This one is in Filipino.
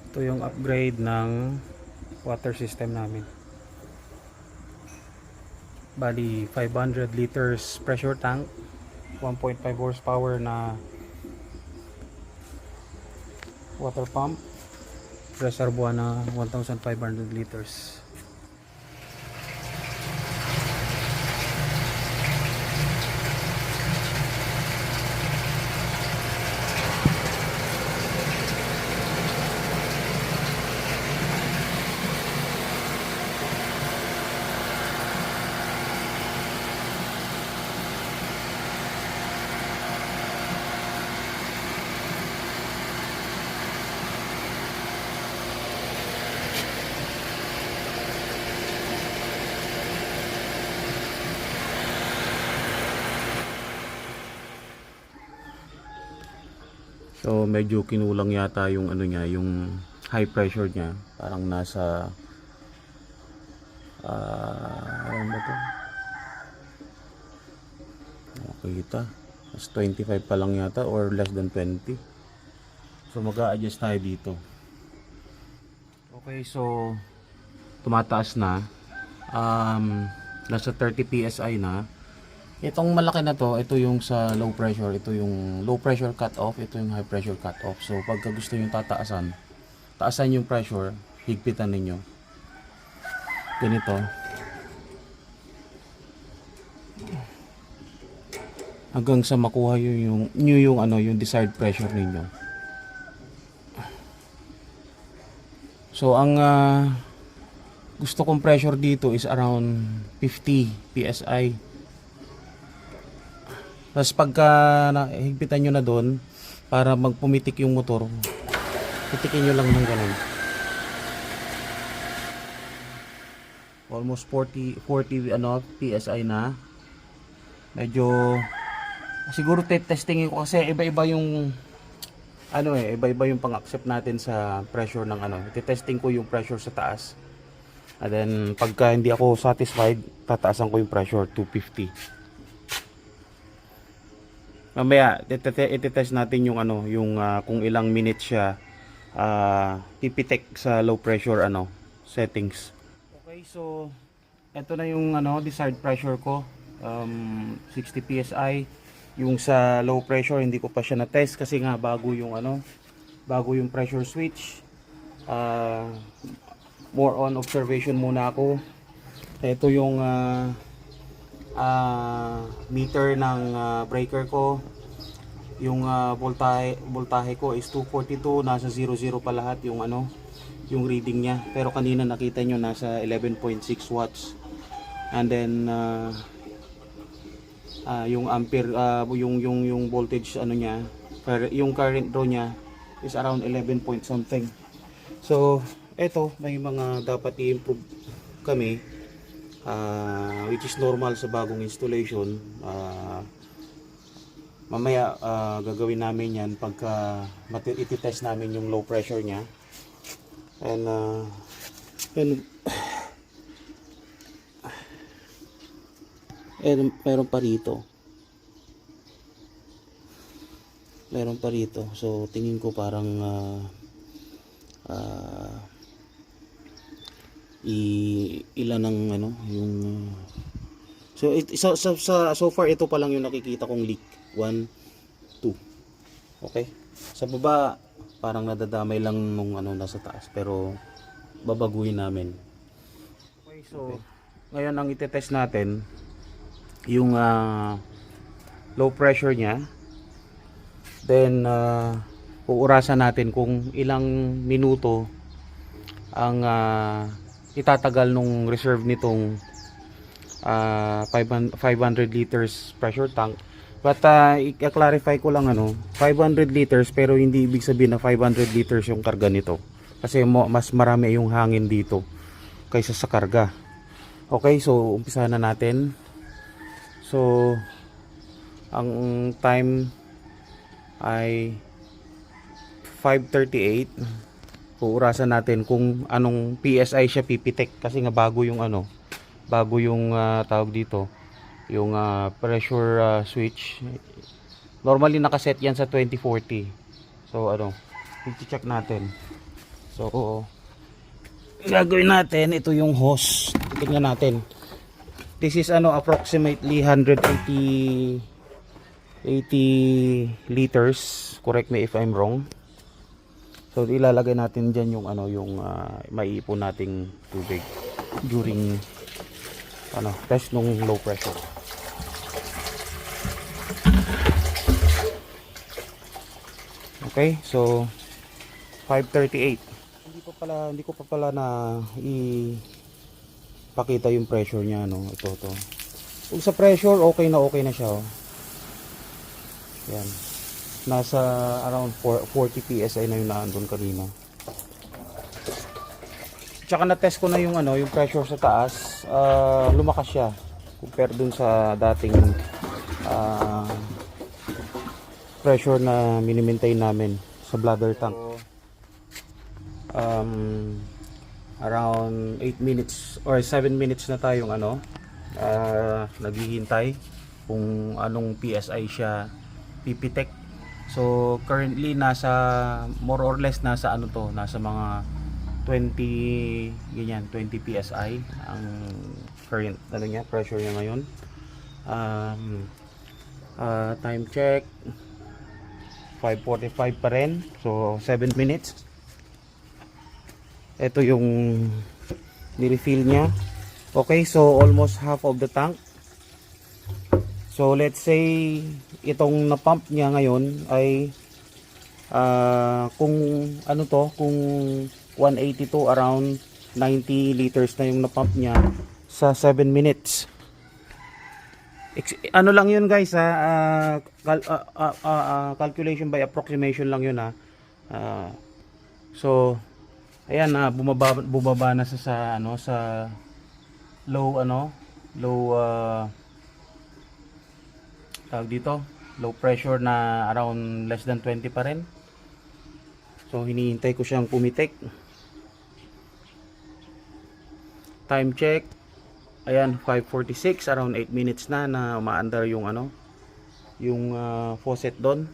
Ito yung upgrade ng water system namin. Bali 500 liters pressure tank, 1.5 horsepower na water pump, reservoir na 1,500 liters. So medyo kinulang yata yung ano niya, yung high pressure niya. Parang nasa ano ba to? Makikita. Mas 25 pa lang yata or less than 20. So mag-a-adjust tayo dito. Okay, so tumataas na. Nasa 30 PSI na. Itong malaki na to, ito yung sa low pressure, ito yung low pressure cut off, ito yung high pressure cut off. So pagka gusto niyo taasan yung pressure, higpitan ninyo. Ganito. Hanggang sa makuha yung desired pressure ninyo. So ang gusto kong pressure dito is around 50 PSI. Tapos pagka higpitan nyo na doon, para magpumitik yung motor, pitikin nyo lang ng ganun. Almost 40 PSI na. Medyo siguro testingin ko kasi iba-iba yung iba-iba yung pang-accept natin sa pressure ng Testing ko yung pressure sa taas. And then pagka hindi ako satisfied, tataasan ko yung pressure 250. Mamaya itetest natin yung kung ilang minutes siya pipitik sa low pressure settings. Okay, so ito na yung desired pressure ko, 60 PSI. Yung sa low pressure hindi ko pa siya na-test kasi nga bago yung pressure switch. More on observation muna ako. Ito yung meter ng breaker ko. Yung voltahe ko is 242, nasa 00 pa lahat yung reading niya. Pero kanina nakita nyo nasa 11.6 watts. And then yung ampere yung voltage niya, yung current draw niya is around 11 point something. So eto, may mga dapat i-improve kami, which is normal sa bagong installation. Mamaya gagawin namin yan pagka ititest namin yung low pressure nya. And meron pa rito. So tingin ko parang ilan ng yung so far ito pa lang yung nakikita kong leak. 1, 2. Okay, sa baba parang nadadamay lang nung nasa taas, pero babaguhin namin. Okay, so ngayon ang itetest natin yung low pressure nya. Then uurasan natin kung ilang minuto ang itatagal nung reserve nitong 500 liters pressure tank. But i-clarify ko lang 500 liters, pero hindi ibig sabihin na 500 liters yung karga nito. Kasi mas marami yung hangin dito kaysa sa karga. Okay, so umpisa na natin. So ang time ay 5:38. Uurasan natin kung anong PSI siya pipitik kasi nga bago yung tawag dito, yung pressure switch. Normally nakaset yan sa 2040. So i-check natin. So, gagawin natin, ito yung hose. Tingnan natin. This is approximately 180 liters. Correct me if I'm wrong. So ilalagay natin diyan yung maiipon nating tubig during test nung low pressure. Okay, so 538. Hindi ko pa pala na pakita yung pressure niya, ito. Kung sa pressure, okay na siya, oh. Yan. Nasa around 40 PSI na yung naandun kanina. Tsaka na-test ko na yung pressure sa taas. Lumakas siya compare dun sa dating pressure na mini-maintain namin sa bladder tank. Around 8 minutes or 7 minutes na tayong naghihintay kung anong PSI siya pipitek. So currently nasa more or less nasa nasa mga 20 PSI ang current pressure niya ngayon. Time check 5:45 pa rin, so 7 minutes. Ito yung nirefill niya. Okay, so almost half of the tank. So let's say itong na-pump niya ngayon ay kung kung 182, around 90 liters na yung na-pump niya sa 7 minutes. Lang yun guys, calculation by approximation lang yun, ha. So ayan, bumaba na sa low tawag dito, low pressure na around less than 20 pa rin. So hinihintay ko siyang pumitik. Time check, ayan, 5:46, around 8 minutes na umaandar yung yung faucet doon.